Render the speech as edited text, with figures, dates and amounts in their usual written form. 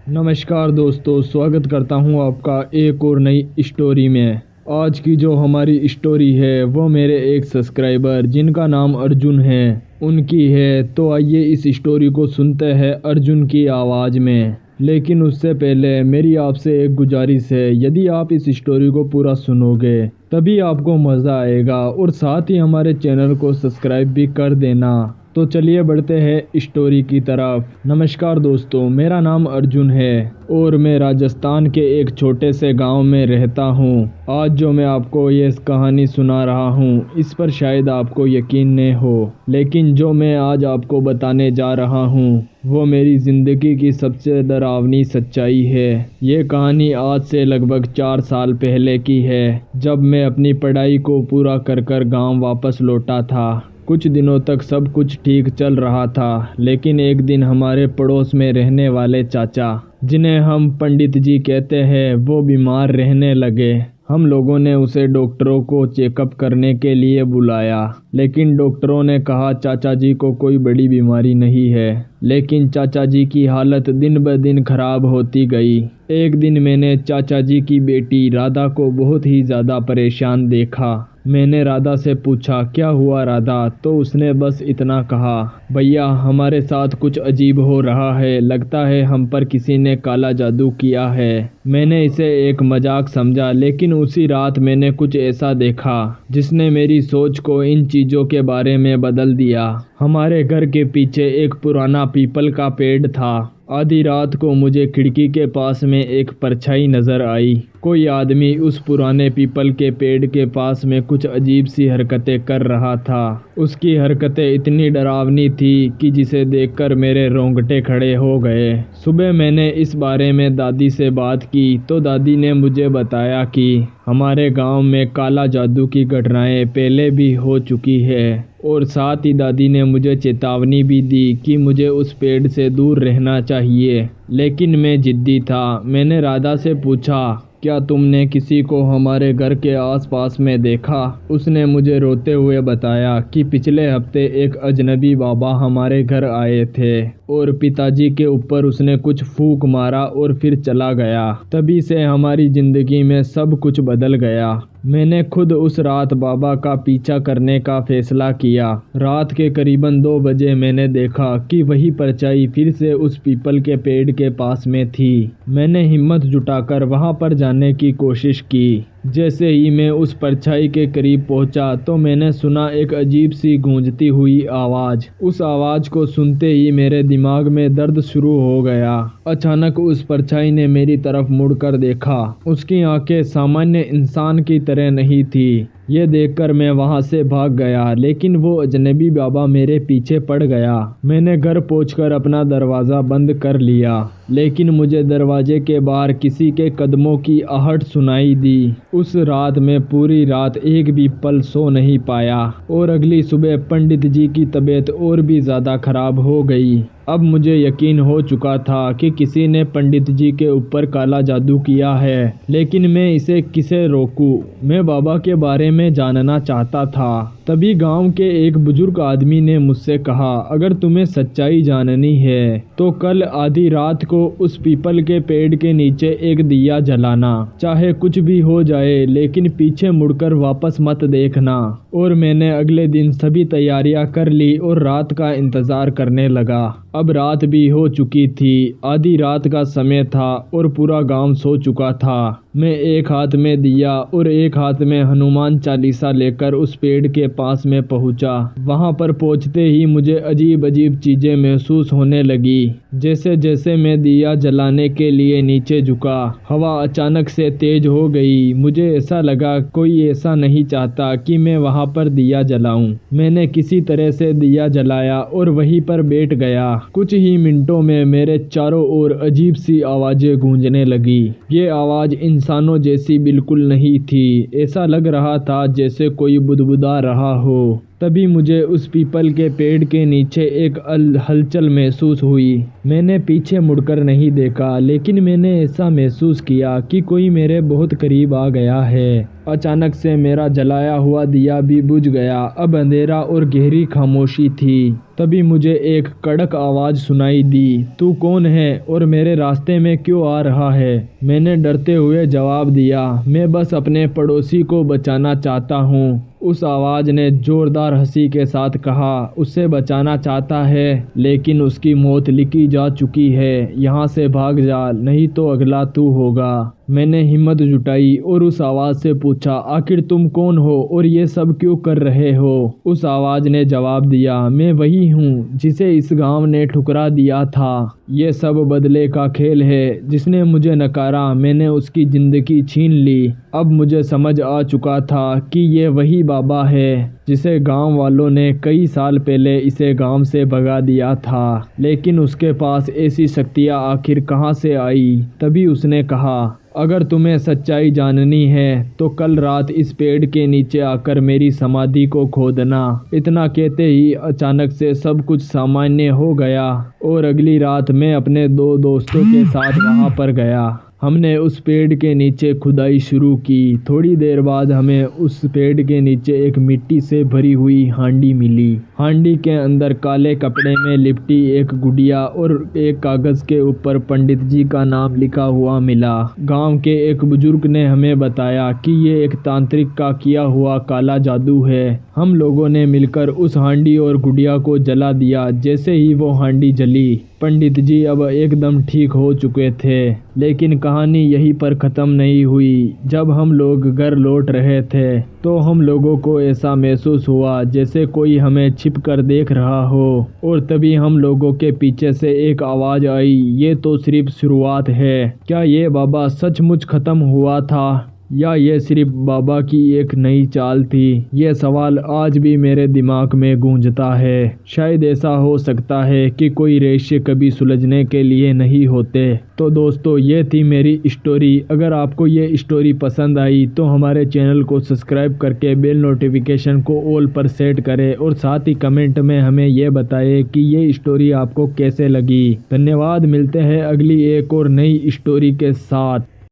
नमस्कार दोस्तों, स्वागत करता हूं आपका एक और नई स्टोरी में। आज की जो हमारी स्टोरी है वो मेरे एक सब्सक्राइबर जिनका नाम अर्जुन है उनकी है। तो आइए इस स्टोरी को सुनते हैं अर्जुन की आवाज़ में। लेकिन उससे पहले मेरी आपसे एक गुजारिश है, यदि आप इस स्टोरी को पूरा सुनोगे तभी आपको मज़ा आएगा और साथ ही हमारे चैनल को सब्सक्राइब भी कर देना। तो चलिए बढ़ते हैं स्टोरी की तरफ। नमस्कार दोस्तों, मेरा नाम अर्जुन है और मैं राजस्थान के एक छोटे से गांव में रहता हूं। आज जो मैं आपको ये कहानी सुना रहा हूं इस पर शायद आपको यकीन नहीं हो, लेकिन जो मैं आज आपको बताने जा रहा हूं वो मेरी ज़िंदगी की सबसे डरावनी सच्चाई है। ये कहानी आज से लगभग 4 साल पहले की है, जब मैं अपनी पढ़ाई को पूरा कर गांव वापस लौटा था। कुछ दिनों तक सब कुछ ठीक चल रहा था, लेकिन एक दिन हमारे पड़ोस में रहने वाले चाचा, जिन्हें हम पंडित जी कहते हैं, वो बीमार रहने लगे। हम लोगों ने उसे डॉक्टरों को चेकअप करने के लिए बुलाया, लेकिन डॉक्टरों ने कहा चाचा जी को कोई बड़ी बीमारी नहीं है। लेकिन चाचा जी की हालत दिन ब दिन खराब होती गई। एक दिन मैंने चाचा जी की बेटी राधा को बहुत ही ज़्यादा परेशान देखा। मैंने राधा से पूछा, क्या हुआ राधा? तो उसने बस इतना कहा, भैया हमारे साथ कुछ अजीब हो रहा है, लगता है हम पर किसी ने काला जादू किया है। मैंने इसे एक मजाक समझा, लेकिन उसी रात मैंने कुछ ऐसा देखा जिसने मेरी सोच को इन चीज़ों के बारे में बदल दिया। हमारे घर के पीछे एक पुराना पीपल का पेड़ था। आधी रात को मुझे खिड़की के पास में एक परछाई नज़र आई। कोई आदमी उस पुराने पीपल के पेड़ के पास में कुछ अजीब सी हरकतें कर रहा था। उसकी हरकतें इतनी डरावनी थी कि जिसे देखकर मेरे रोंगटे खड़े हो गए। सुबह मैंने इस बारे में दादी से बात की तो दादी ने मुझे बताया कि हमारे गांव में काला जादू की घटनाएं पहले भी हो चुकी है, और साथ ही दादी ने मुझे चेतावनी भी दी कि मुझे उस पेड़ से दूर रहना चाहिए। लेकिन मैं जिद्दी था। मैंने राधा से पूछा, क्या तुमने किसी को हमारे घर के आसपास में देखा? उसने मुझे रोते हुए बताया कि पिछले हफ्ते एक अजनबी बाबा हमारे घर आए थे और पिताजी के ऊपर उसने कुछ फूंक मारा और फिर चला गया। तभी से हमारी ज़िंदगी में सब कुछ बदल गया। मैंने खुद उस रात बाबा का पीछा करने का फैसला किया। रात के करीबन 2 बजे मैंने देखा कि वही परछाई फिर से उस पीपल के पेड़ के पास में थी। मैंने हिम्मत जुटाकर वहां पर जाने की कोशिश की। जैसे ही मैं उस परछाई के करीब पहुंचा तो मैंने सुना एक अजीब सी गूंजती हुई आवाज़। उस आवाज़ को सुनते ही मेरे दिमाग में दर्द शुरू हो गया। अचानक उस परछाई ने मेरी तरफ मुड़कर देखा। उसकी आंखें सामान्य इंसान की तरह नहीं थी। ये देखकर मैं वहां से भाग गया, लेकिन वो अजनबी बाबा मेरे पीछे पड़ गया। मैंने घर पहुंचकर अपना दरवाज़ा बंद कर लिया, लेकिन मुझे दरवाजे के बाहर किसी के कदमों की आहट सुनाई दी। उस रात मैं पूरी रात एक भी पल सो नहीं पाया और अगली सुबह पंडित जी की तबीयत और भी ज़्यादा खराब हो गई। अब मुझे यकीन हो चुका था कि किसी ने पंडित जी के ऊपर काला जादू किया है, लेकिन मैं इसे किसे रोकूं? मैं बाबा के बारे में जानना चाहता था। तभी गांव के एक बुजुर्ग आदमी ने मुझसे कहा, अगर तुम्हें सच्चाई जाननी है तो कल आधी रात को उस पीपल के पेड़ के नीचे एक दिया जलाना। चाहे कुछ भी हो जाए, लेकिन पीछे मुड़कर वापस मत देखना। और मैंने अगले दिन सभी तैयारियां कर ली और रात का इंतज़ार करने लगा। अब रात भी हो चुकी थी। आधी रात का समय था और पूरा गांव सो चुका था। मैं एक हाथ में दिया और एक हाथ में हनुमान चालीसा लेकर उस पेड़ के पास में पहुंचा। वहां पर पहुंचते ही मुझे अजीब अजीब चीज़ें महसूस होने लगी। जैसे जैसे मैं दिया जलाने के लिए नीचे झुका, हवा अचानक से तेज हो गई। मुझे ऐसा लगा कोई ऐसा नहीं चाहता कि मैं वहां पर दिया जलाऊं। मैंने किसी तरह से दिया जलाया और वहीं पर बैठ गया। कुछ ही मिनटों में मेरे चारों ओर अजीब सी आवाज़ें गूंजने लगी। ये आवाज़ इंसानों जैसी बिल्कुल नहीं थी। ऐसा लग रहा था जैसे कोई बुदबुदा रहा हो। तभी मुझे उस पीपल के पेड़ के नीचे एक हलचल महसूस हुई। मैंने पीछे मुड़कर नहीं देखा, लेकिन मैंने ऐसा महसूस किया कि कोई मेरे बहुत करीब आ गया है। अचानक से मेरा जलाया हुआ दिया भी बुझ गया। अब अंधेरा और गहरी खामोशी थी। तभी मुझे एक कड़क आवाज़ सुनाई दी, तू कौन है और मेरे रास्ते में क्यों आ रहा है? मैंने डरते हुए जवाब दिया, मैं बस अपने पड़ोसी को बचाना चाहता हूँ। उस आवाज़ ने जोरदार हंसी के साथ कहा, उससे बचाना चाहता है लेकिन उसकी मौत लिखी जा चुकी है। यहाँ से भाग जा, नहीं तो अगला तू होगा। मैंने हिम्मत जुटाई और उस आवाज़ से पूछा, आखिर तुम कौन हो और ये सब क्यों कर रहे हो? उस आवाज़ ने जवाब दिया, मैं वही हूँ जिसे इस गांव ने ठुकरा दिया था। ये सब बदले का खेल है। जिसने मुझे नकारा मैंने उसकी ज़िंदगी छीन ली। अब मुझे समझ आ चुका था कि ये वही बाबा है जिसे गांव वालों ने कई साल पहले इसे गांव से भगा दिया था। लेकिन उसके पास ऐसी शक्तियाँ आखिर कहाँ से आई? तभी उसने कहा, अगर तुम्हें सच्चाई जाननी है तो कल रात इस पेड़ के नीचे आकर मेरी समाधि को खोदना। इतना कहते ही अचानक से सब कुछ सामान्य हो गया और अगली रात मैं अपने 2 दोस्तों के साथ वहां पर गया। हमने उस पेड़ के नीचे खुदाई शुरू की। थोड़ी देर बाद हमें उस पेड़ के नीचे एक मिट्टी से भरी हुई हांडी मिली। हांडी के अंदर काले कपड़े में लिपटी एक गुड़िया और एक कागज़ के ऊपर पंडित जी का नाम लिखा हुआ मिला। गांव के एक बुजुर्ग ने हमें बताया कि ये एक तांत्रिक का किया हुआ काला जादू है। हम लोगों ने मिलकर उस हांडी और गुड़िया को जला दिया। जैसे ही वो हांडी जली, पंडित जी अब एकदम ठीक हो चुके थे। लेकिन कहानी यहीं पर ख़त्म नहीं हुई। जब हम लोग घर लौट रहे थे तो हम लोगों को ऐसा महसूस हुआ जैसे कोई हमें छिप कर देख रहा हो। और तभी हम लोगों के पीछे से एक आवाज़ आई, ये तो सिर्फ शुरुआत है। क्या ये बाबा सचमुच ख़त्म हुआ था या ये सिर्फ बाबा की एक नई चाल थी? ये सवाल आज भी मेरे दिमाग में गूंजता है। शायद ऐसा हो सकता है कि कोई रहस्य कभी सुलझने के लिए नहीं होते। तो दोस्तों, ये थी मेरी स्टोरी। अगर आपको ये स्टोरी पसंद आई तो हमारे चैनल को सब्सक्राइब करके बेल नोटिफिकेशन को ऑल पर सेट करें और साथ ही कमेंट में हमें ये बताएं कि ये स्टोरी आपको कैसे लगी। धन्यवाद। मिलते हैं अगली एक और नई स्टोरी के साथ।